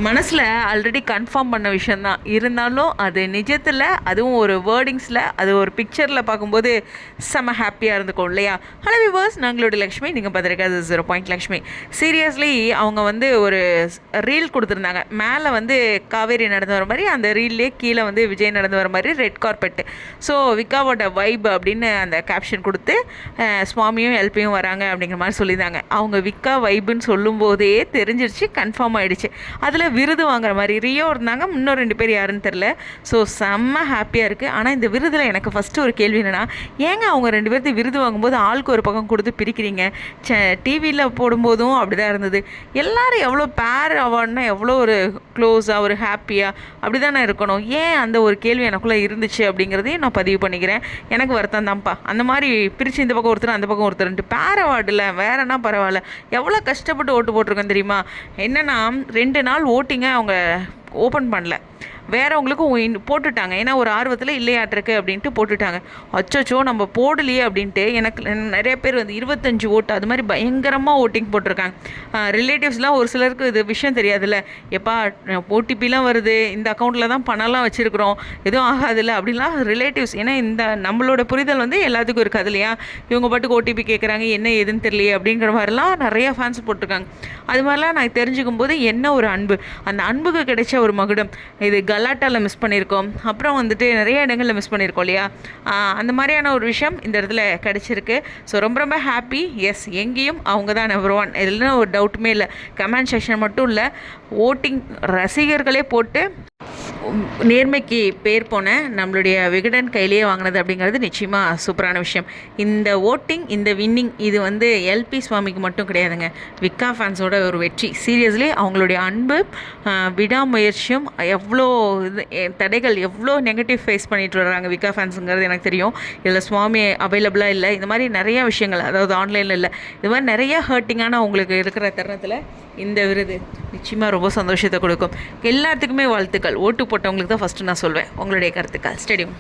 மனசில் already confirm பண்ண விஷயந்தான் இருந்தாலும் அது நிஜத்தில் அதுவும் ஒரு வேர்டிங்ஸில் அது ஒரு பிக்சரில் பார்க்கும்போது செம்ம ஹாப்பியாக இருந்துக்கும் இல்லையா? ஹலோ விவர்ஸ், நாங்களோட லக்ஷ்மி, நீங்கள் பார்த்துருக்காது 0 லக்ஷ்மி. சீரியஸ்லி அவங்க வந்து ஒரு ரீல் கொடுத்துருந்தாங்க. மேலே வந்து காவேரி நடந்து வர மாதிரி, அந்த ரீல்லே கீழே வந்து விஜய் நடந்து வர மாதிரி ரெட் கார்பெட்டு. ஸோ விக்காவோட வைப் அப்படின்னு அந்த கேப்ஷன் கொடுத்து சுவாமியும் எல்பியும் வராங்க அப்படிங்கிற மாதிரி சொல்லியிருந்தாங்க. அவங்க விக்கா வைப்புன்னு சொல்லும்போதே தெரிஞ்சிருச்சு, கன்ஃபார்ம் ஆகிடுச்சு. அதில் விருது வாங்குற மாதிரி ரியோ இருந்தாங்க, இன்னும் 2 பேர் யாருன்னு தெரில. ஸோ செம்ம ஹாப்பியாக இருக்குது. ஆனால் இந்த விருதில் எனக்கு ஃபஸ்ட்டு ஒரு கேள்வி என்னென்னா, ஏங்க அவங்க 2 பேர்த்து விருது வாங்கும்போது ஆளுக்கு ஒரு பக்கம் கொடுத்து பிரிக்கிறீங்க? டிவியில் போடும்போதும் அப்படி தான் இருந்தது. எல்லோரும் எவ்வளோ பேர் அவார்ட்னா எவ்வளோ ஒரு க்ளோஸாக ஒரு ஹாப்பியாக அப்படி தானே இருக்கணும். ஏன் அந்த ஒரு கேள்வி எனக்குள்ளே இருந்துச்சு அப்படிங்கிறதையும் நான் பதிவு பண்ணிக்கிறேன். எனக்கு வருத்தம் தான்ப்பா. அந்த மாதிரி பிரித்து இந்த பக்கம் ஒருத்தர் அந்த பக்கம் ஒருத்தருன்ட்டு பேர் அவார்டில் வேறனா பரவாயில்ல. எவ்வளோ கஷ்டப்பட்டு ஓட்டு போட்டிருக்கேன் தெரியுமா? என்னென்னா 2 நாள் ஓட்டிங்க அவங்க ஓப்பன் பண்ணல, வேறவங்களுக்கும் போட்டுட்டாங்க. ஏன்னா ஒரு ஆர்வத்தில் இல்லையாட்டிருக்கு அப்படின்ட்டு போட்டுட்டாங்க. அச்சோ நம்ம போடலையே அப்படின்ட்டு எனக்கு நிறைய பேர் வந்து 25 ஓட்டு அது மாதிரி பயங்கரமாக ஓட்டிங் போட்டிருக்காங்க. ரிலேட்டிவ்ஸ்லாம் ஒரு சிலருக்கு இது விஷயம் தெரியாதுல்ல, எப்பா ஓடிபிலாம் வருது, இந்த அக்கௌண்ட்டில் தான் பணம்லாம் வச்சுருக்குறோம், எதுவும் ஆகாதில்ல அப்படின்லாம் ரிலேட்டிவ்ஸ். ஏன்னா இந்த நம்மளோட புரிதல் வந்து எல்லாத்துக்கும் இருக்காது இல்லையா? இவங்க பாட்டுக்கு ஓடிபி கேட்குறாங்க, என்ன எதுன்னு தெரியலையே அப்படிங்கிற மாதிரிலாம் நிறைய ஃபேன்ஸ் போட்டிருக்காங்க. அது மாதிரிலாம் நான் தெரிஞ்சுக்கும் போது என்ன ஒரு அன்பு, அந்த அன்புக்கு கிடைச்ச ஒரு மகுடம். இது கலாட்டாவில் மிஸ் பண்ணியிருக்கோம், அப்புறம் வந்துட்டு நிறைய இடங்களில் மிஸ் பண்ணியிருக்கோம் இல்லையா? அந்த மாதிரியான ஒரு விஷயம் இந்த இடத்துல கிடச்சிருக்கு. ஸோ ரொம்ப ஹாப்பி. எஸ், எங்கேயும் அவங்க தான் நம்பர் 1, இதுல ஒரு டவுட்டுமே இல்லை. கமெண்ட் செக்ஷன் மட்டும் இல்லை, ஓட்டிங் ரசிகர்களே போட்டு நேர்மைக்கு பேர் போன நம்மளுடைய விகடன் கையிலேயே வாங்கினது அப்படிங்கிறது நிச்சயமாக சூப்பரான விஷயம். இந்த ஓட்டிங், இந்த வின்னிங் இது வந்து எல்பி சுவாமிக்கு மட்டும் கிடையாதுங்க, விக்கா ஃபேன்ஸோட ஒரு வெற்றி. சீரியஸ்லி அவங்களுடைய அன்பு, விடாமுயற்சியும், எவ்வளோ இது தடைகள், எவ்வளோ நெகட்டிவ் ஃபேஸ் பண்ணிட்டு வர்றாங்க விக்கா ஃபேன்ஸுங்கிறது எனக்கு தெரியும். இதில் சுவாமி அவைலபிளாக இல்லை, இந்த மாதிரி நிறையா விஷயங்கள், அதாவது ஆன்லைனில் இல்லை, இது மாதிரி நிறைய ஹர்ட்டிங்கான உங்களுக்கு இருக்கிற தருணத்தில் இந்த விருது நிச்சயமாக ரொம்ப சந்தோஷத்தை கொடுக்கும். எல்லாத்துக்குமே வாழ்த்துக்கள். ஓட்டு போட்டவங்களுக்கு தான் ஃபஸ்ட்டு நான் சொல்வேன். உங்களுடைய கருத்துக்கள் ஸ்டேடியம்.